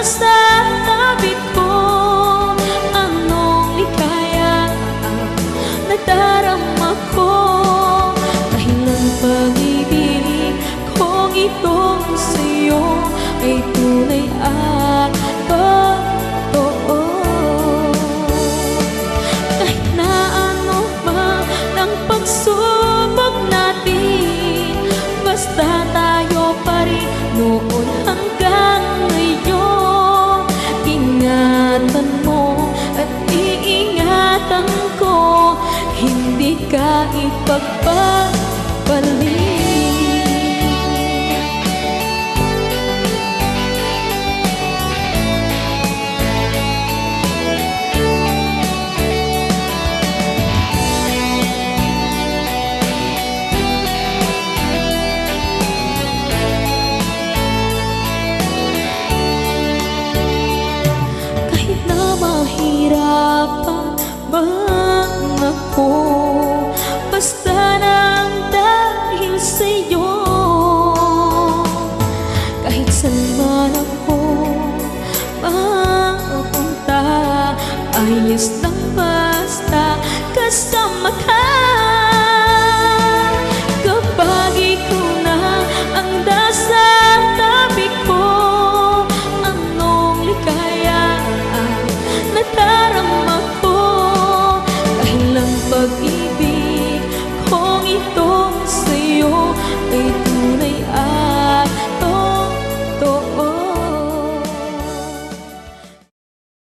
sa tabi ko. Anong ligaya ang nadarama ko, dahilan pag-ibig kong itong sa'yo ay tunay at totoo. Kahit na ano man ang pagsubok natin, basta tayo pa rin noon hanggang ngayon. Ingatan mo at iingatan ko, hindi ka ipagpapalik. Mahirapan man ako, basta nang dahil sa'yo. Kahit saan man ako mapunta, ayos lang basta kasama ka.